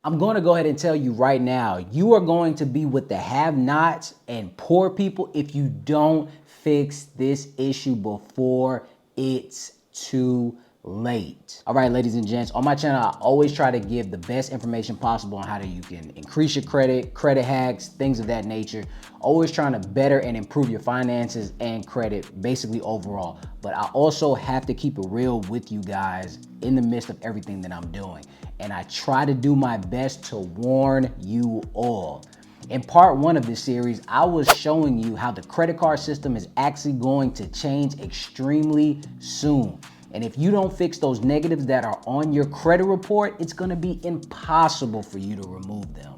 I'm going to go ahead and tell you right now, you are going to be with the have-nots and poor people if you don't fix this issue before it's too late. All right, ladies and gents, on my channel, I always try to give the best information possible on how you can increase your credit hacks, things of that nature. Always trying to better and improve your finances and credit, basically overall. But I also have to keep it real with you guys in the midst of everything that I'm doing. And I try to do my best to warn you all. In part one of this series, I was showing you how the credit card system is actually going to change extremely soon. And if you don't fix those negatives that are on your credit report, it's gonna be impossible for you to remove them.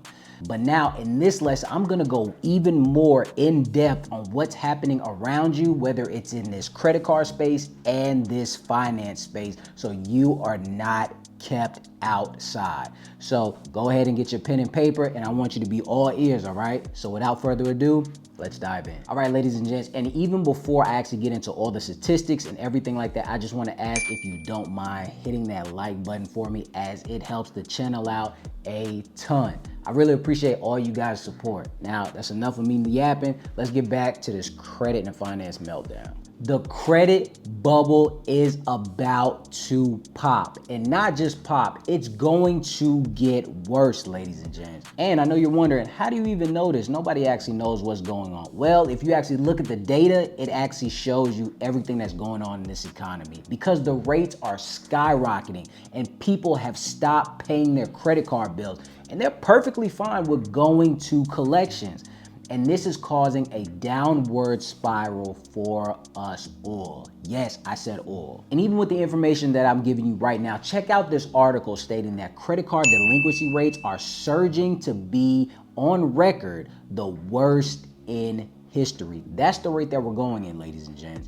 But now in this lesson, I'm gonna go even more in depth on what's happening around you, whether it's in this credit card space and this finance space, so you are not kept outside. So go ahead and get your pen and paper, and I want you to be all ears, all right? So without further ado, let's dive in. All right, ladies and gents, and even before I actually get into all the statistics and everything like that, I just want to ask if you don't mind hitting that like button for me, as it helps the channel out a ton. I really appreciate all you guys' support. Now, that's enough of me yapping. Let's get back to this credit and finance meltdown. The credit bubble is about to pop, and not just pop, it's going to get worse, ladies and gents. And I know you're wondering, how do you even know this? Nobody actually knows what's going on. Well, if you actually look at the data, it actually shows you everything that's going on in this economy, because the rates are skyrocketing and people have stopped paying their credit card bills, and they're perfectly fine with going to collections. And this is causing a downward spiral for us all. Yes, I said all. And even with the information that I'm giving you right now, check out this article stating that credit card delinquency rates are surging to be, on record, the worst in history. That's the rate that we're going in, ladies and gents.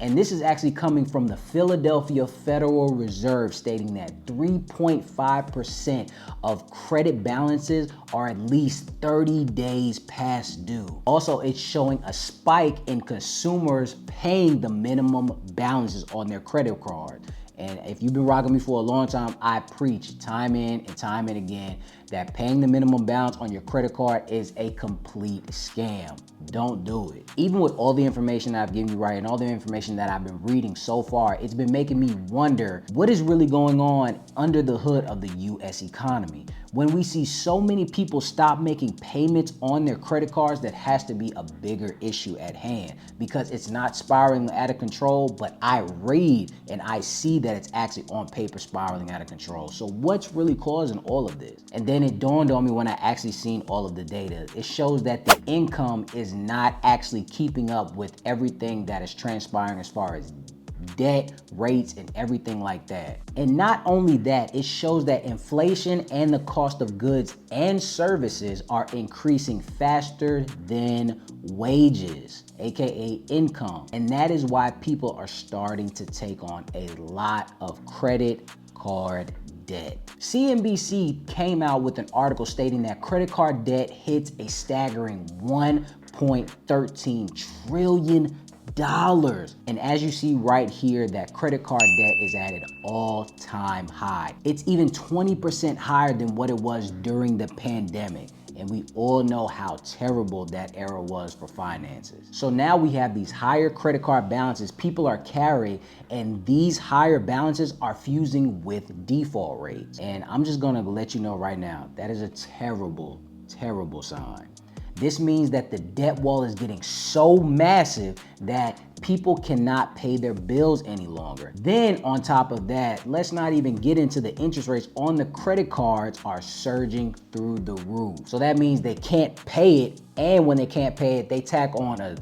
And this is actually coming from the Philadelphia Federal Reserve, stating that 3.5% of credit balances are at least 30 days past due. Also, it's showing a spike in consumers paying the minimum balances on their credit card. And if you've been rocking me for a long time, I preach time in and time and again that paying the minimum balance on your credit card is a complete scam. Don't do it. Even with all the information that I've given you right and all the information that I've been reading so far, it's been making me wonder what is really going on under the hood of the US economy. When we see so many people stop making payments on their credit cards, that has to be a bigger issue at hand, because it's not spiraling out of control, but I read and I see that it's actually on paper spiraling out of control. So what's really causing all of this? And then it dawned on me when I actually seen all of the data. It shows that the income is not actually keeping up with everything that is transpiring as far as debt, rates, and everything like that. And not only that, it shows that inflation and the cost of goods and services are increasing faster than wages, aka income. And that is why people are starting to take on a lot of credit card debt. CNBC came out with an article stating that credit card debt hits a staggering $1.13 trillion. And as you see right here, that credit card debt is at an all-time high. It's even 20% higher than what it was during the pandemic. And we all know how terrible that era was for finances. So now we have these higher credit card balances people are carrying, and these higher balances are fusing with default rates. And I'm just gonna let you know right now, that is a terrible, terrible sign. This means that the debt wall is getting so massive that people cannot pay their bills any longer. Then on top of that, let's not even get into the interest rates on the credit cards are surging through the roof. So that means they can't pay it, and when they can't pay it, they tack on a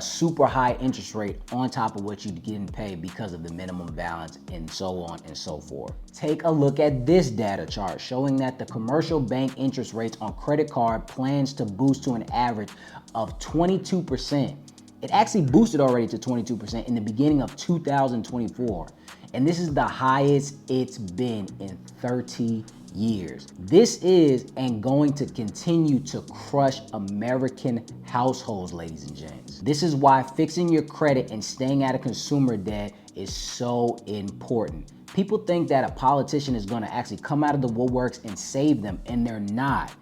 super high interest rate on top of what you didn't pay because of the minimum balance, and so on and so forth. Take a look at this data chart showing that the commercial bank interest rates on credit card plans to boost to an average of 22%. It actually boosted already to 22% in the beginning of 2024. And this is the highest it's been in 30 years. This is and going to continue to crush American households, ladies and gents. This is why fixing your credit and staying out of consumer debt is so important. People think that a politician is gonna actually come out of the woodworks and save them, and they're not.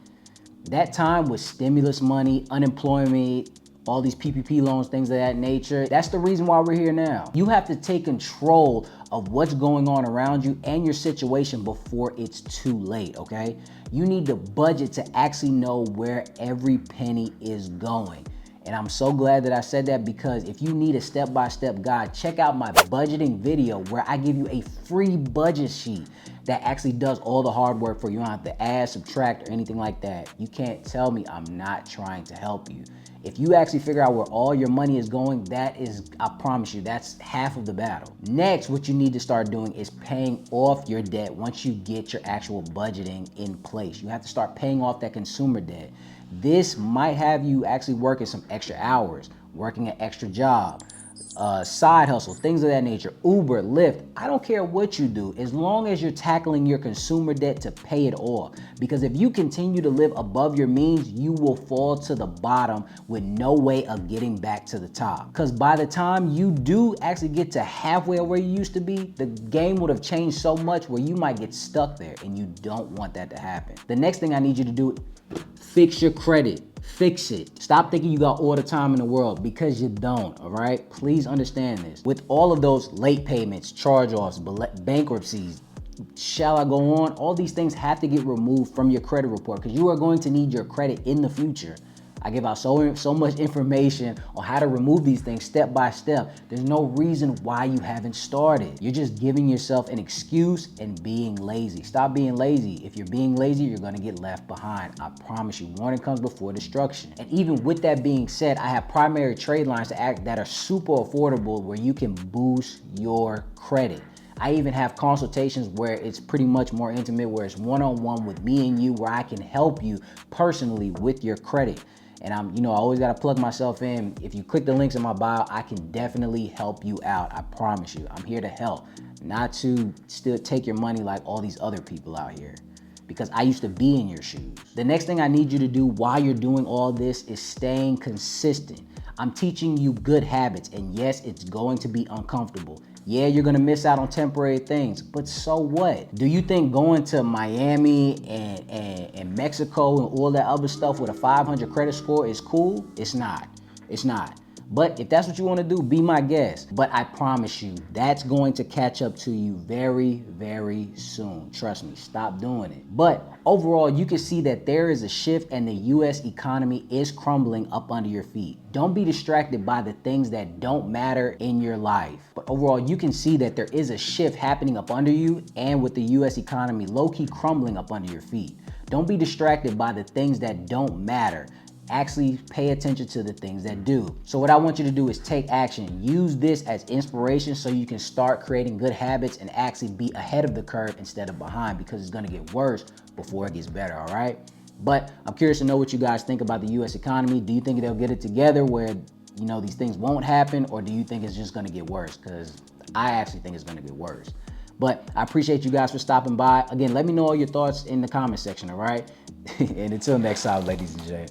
That time with stimulus money, unemployment, all these PPP loans, things of that nature, that's the reason why we're here now. You have to take control of what's going on around you and your situation before it's too late, okay? You need to budget to actually know where every penny is going. And I'm so glad that I said that, because if you need a step-by-step guide, check out my budgeting video where I give you a free budget sheet that actually does all the hard work for you. You don't have to add, subtract, or anything like that. You can't tell me I'm not trying to help you. If you actually figure out where all your money is going, that is, I promise you, that's half of the battle. Next, what you need to start doing is paying off your debt once you get your actual budgeting in place. You have to start paying off that consumer debt. This might have you actually working some extra hours, working an extra job, side hustle, things of that nature, Uber, Lyft. I don't care what you do, as long as you're tackling your consumer debt to pay it off. Because if you continue to live above your means, you will fall to the bottom with no way of getting back to the top. Because by the time you do actually get to halfway where you used to be, the game would have changed so much where you might get stuck there, and you don't want that to happen. The next thing I need you to do, fix your credit. Fix it. Stop thinking you got all the time in the world, because you don't, all right? Please understand this. With all of those late payments, charge-offs, bankruptcies, shall I go on? All these things have to get removed from your credit report, because you are going to need your credit in the future. I give out so much information on how to remove these things step by step. There's no reason why you haven't started. You're just giving yourself an excuse and being lazy. Stop being lazy. If you're being lazy, you're gonna get left behind. I promise you, warning comes before destruction. And even with that being said, I have primary trade lines that are super affordable where you can boost your credit. I even have consultations where it's pretty much more intimate, where it's one-on-one with me and you, where I can help you personally with your credit. And I always gotta plug myself in. If you click the links in my bio, I can definitely help you out. I promise you, I'm here to help, not to still take your money like all these other people out here, because I used to be in your shoes. The next thing I need you to do while you're doing all this is staying consistent. I'm teaching you good habits, and yes, it's going to be uncomfortable. Yeah, you're gonna miss out on temporary things, but so what? Do you think going to Miami and Mexico and all that other stuff with a 500 credit score is cool? It's not. It's not. But if that's what you want to do, be my guest. But I promise you, that's going to catch up to you very, very soon. Trust me, stop doing it. But overall, you can see that there is a shift and the US economy is crumbling up under your feet. Don't be distracted by the things that don't matter in your life. But overall, you can see that there is a shift happening up under you, and with the US economy low-key crumbling up under your feet. Don't be distracted by the things that don't matter. Actually pay attention to the things that do. So what I want you to do is take action. Use this as inspiration so you can start creating good habits and actually be ahead of the curve instead of behind, because it's gonna get worse before it gets better, all right? But I'm curious to know what you guys think about the US economy. Do you think they'll get it together where, these things won't happen, or do you think it's just gonna get worse? Because I actually think it's gonna get worse. But I appreciate you guys for stopping by. Again, let me know all your thoughts in the comment section, all right? And until next time, ladies and gentlemen.